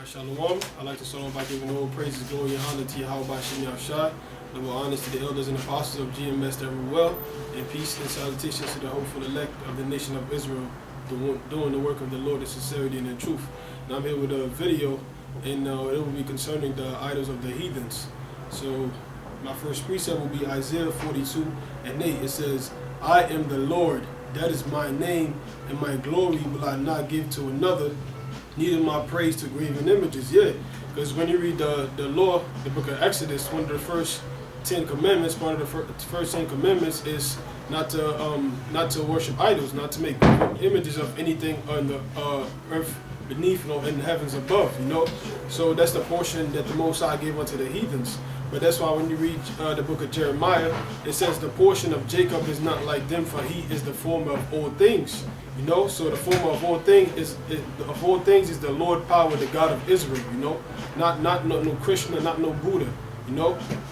Shalom. I'd like to start off by giving all praises, glory, and honor to Yahweh Shem Yahshai. Double honors to the elders and apostles of GMS that rule well, and peace and salutations to the hopeful elect of the nation of Israel, doing the work of the Lord in sincerity and in truth. Now I'm here with a video, and it will be concerning the idols of the heathens. So my first precept will be Isaiah 42:8. It says, "I am the Lord, that is my name, and my glory will I not give to another, neither my praise to graven images." Yeah, because when you read the law, the book of Exodus, one of the first 10 commandments, part of the first 10 commandments is not to worship idols, not to make images of anything on the earth beneath or in the heavens above, So that's the portion that the Most High gave unto the heathens. But that's why when you read the book of Jeremiah, it says the portion of Jacob is not like them, for he is the former of all things. So the former of all things is the Lord power, the God of Israel. Not no Krishna, not no Buddha.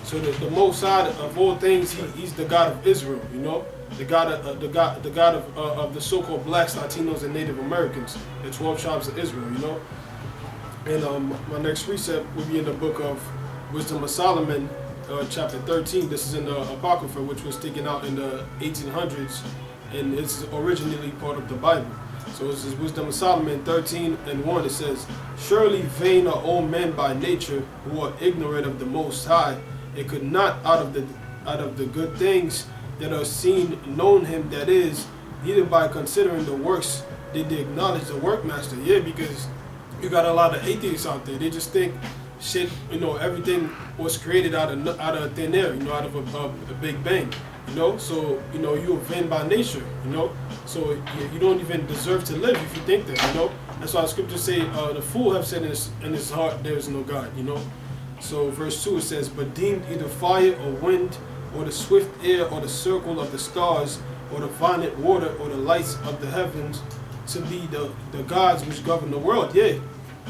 So the Most High of all things, he's the God of Israel. The God of the so-called blacks, Latinos, and Native Americans, the 12 tribes of Israel. And my next precept will be in the book of Wisdom of Solomon, chapter 13. This is in the Apocrypha, which was taken out in the 1800s, and it's originally part of the Bible. So this is Wisdom of Solomon 13:1. It says, "Surely vain are all men by nature, who are ignorant of the Most High, and could not out of the good things that are seen known him that is, neither by considering the works did they acknowledge the workmaster." Yeah, because you got a lot of atheists out there. They just think shit, everything was created out of thin air, out of a big bang. So you're vain by nature, so you don't even deserve to live if you think that, That's why the scriptures say the fool have said in his heart there is no God, So verse 2 it says, "But deemed either fire or wind, or the swift air, or the circle of the stars, or the violent water, or the lights of the heavens to be the gods which govern the world." Yeah,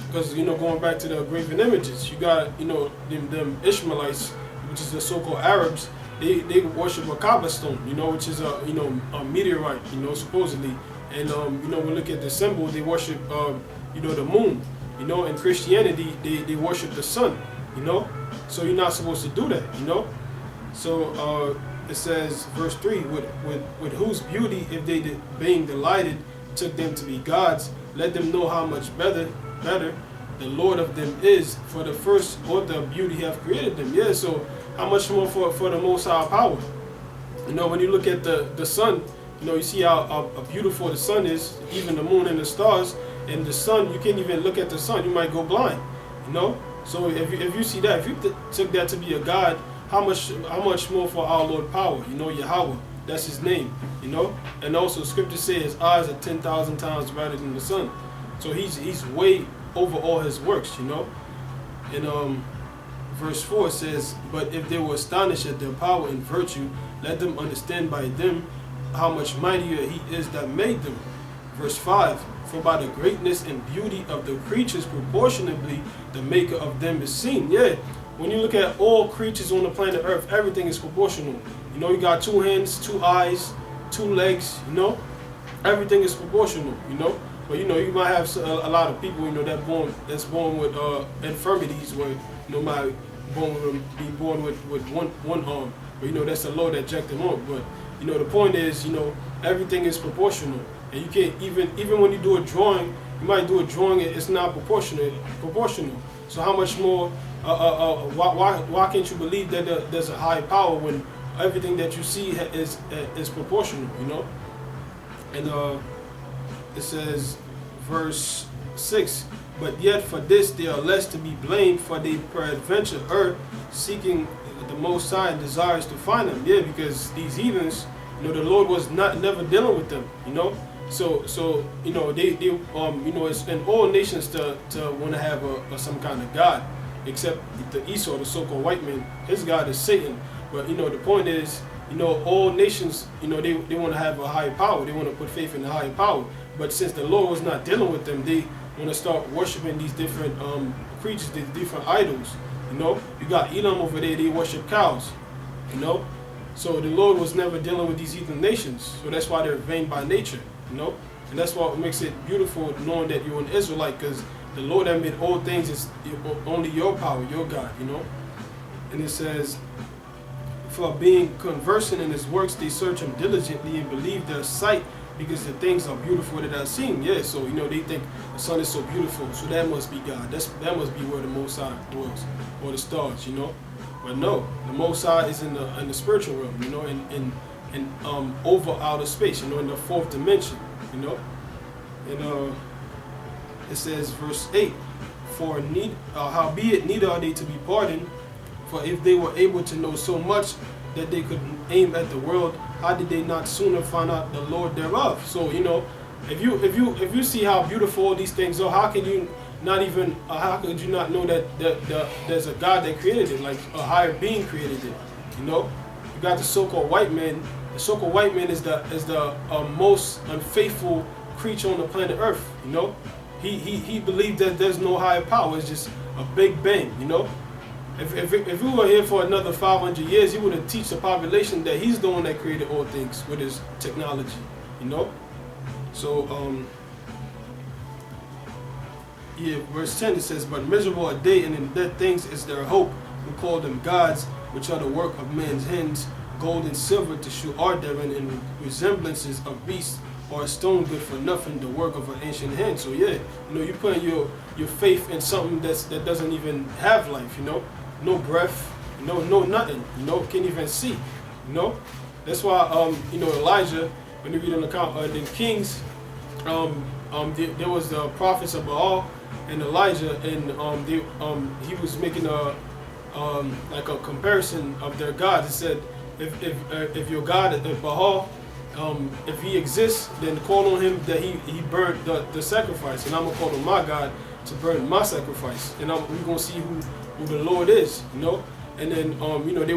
because going back to the graven images, you got them Ishmaelites, which is the so-called Arabs. They worship a Kaaba stone, which is a meteorite, supposedly. And we look at the symbol, they worship the moon. In Christianity they worship the sun, So you're not supposed to do that, So it says, verse 3, with whose beauty, if they being delighted, took them to be gods, let them know how much better the Lord of them is, for the first author of beauty have created them. Yeah, so how much more for the Most High power? When you look at the sun, you see how beautiful the sun is, even the moon and the stars. And the sun, you can't even look at the sun, you might go blind, So if you see that, if you took that to be a God, how much more for our Lord power? Yahweh, that's his name, And also scripture says his eyes are 10,000 times brighter than the sun. So he's way over all his works, And verse 4 says, "But if they were astonished at their power and virtue, let them understand by them how much mightier he is that made them." Verse 5, "For by the greatness and beauty of the creatures proportionably the maker of them is seen." Yeah, when you look at all creatures on the planet Earth, everything is proportional. You got 2 hands, 2 eyes, 2 legs, Everything is proportional, But you might have a lot of people, that's born with infirmities, where might be born with one arm. But that's the Lord that jacked them up. But the point is, everything is proportional, and you can't even when you do a drawing, you might do a drawing, it's not proportional. So how much more? Why can't you believe that there's a high power when everything that you see is proportional? And it says, verse 6, "But yet for this they are less to be blamed, for they peradventure err, seeking the Most High and desires to find him." Yeah, because these heathens, the Lord was never dealing with them, So they it's in all nations to want to have some kind of God, except the Esau, the so-called white man. His God is Satan. But the point is, all nations, they want to have a higher power. They want to put faith in the higher power. But since the Lord was not dealing with them, they want to start worshiping these different creatures, these different idols. You got Elam over there, they worship cows. So the Lord was never dealing with these heathen nations. So that's why they're vain by nature. And that's what makes it beautiful knowing that you're an Israelite, because the Lord that made all things is only your power, your God, you know. And it says, for being conversant in his works, they search him diligently and believe their sight, because the things are beautiful that are seen. Yeah, so you know they think the sun is so beautiful, so that must be God. That must be where the Most High dwells, or the stars, you know. But no, the Most High is in the spiritual realm, you know, in over outer space, you know, in the fourth dimension, you know. And it says, verse 8, for howbeit neither are they to be pardoned, for if they were able to know so much that they could aim at the world, how did they not sooner find out the Lord thereof? So you know, if you see how beautiful all these things are, how can you not even how could you not know that there's a God that created it, like a higher being created it? You know, you got the so-called white man. The so-called white man is the most unfaithful creature on the planet Earth. You know, he believed that there's no higher power. It's just a big bang. You know. If we were here for another 500 years, he would have teach the population that he's the one that created all things with his technology, you know? So, yeah, verse 10, it says, but miserable are they, and in dead things is their hope, who call them gods, which are the work of men's hands, gold and silver to shew art therein, and resemblances of beasts, or a stone good for nothing, the work of an ancient hand. So yeah, you know, you put your faith in something that doesn't even have life, you know? No breath, no nothing, you know, can't even see, you know. That's why you know, Elijah, when you read on the Kings, there was the prophets of Baal and Elijah, and he was making a like a comparison of their gods. He said, if your God, if Baal, if he exists, then call on him that he burned the sacrifice, and I'm gonna call on my God to burn my sacrifice, and we're gonna see who the Lord is, you know. And then you know, they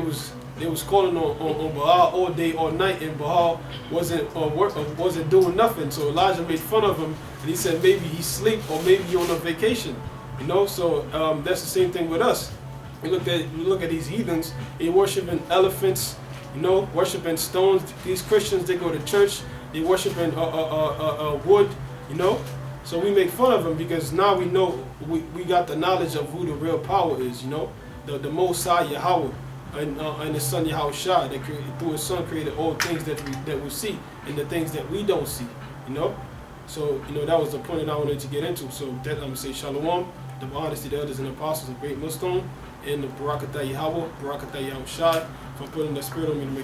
was calling on Baal all day, all night, and Baal wasn't doing nothing. So Elijah made fun of him, and he said maybe he's asleep or maybe he's on a vacation, you know. So that's the same thing with us. We look at these heathens, they worshiping elephants, you know, worshiping stones. These Christians, they go to church, they worshiping wood, you know. So we make fun of them because now we know we got the knowledge of who the real power is, you know, the Most High Yahweh, and the Son Yahweh Shah, that through His Son created all things that we see and the things that we don't see, you know. So you know, that was the point that I wanted to get into. So that I'm gonna say Shalom, the honesty, the elders and apostles, a great millstone, and the Barakatah Yahweh, Barakatah Yahweh Shah, for putting the spirit on me to make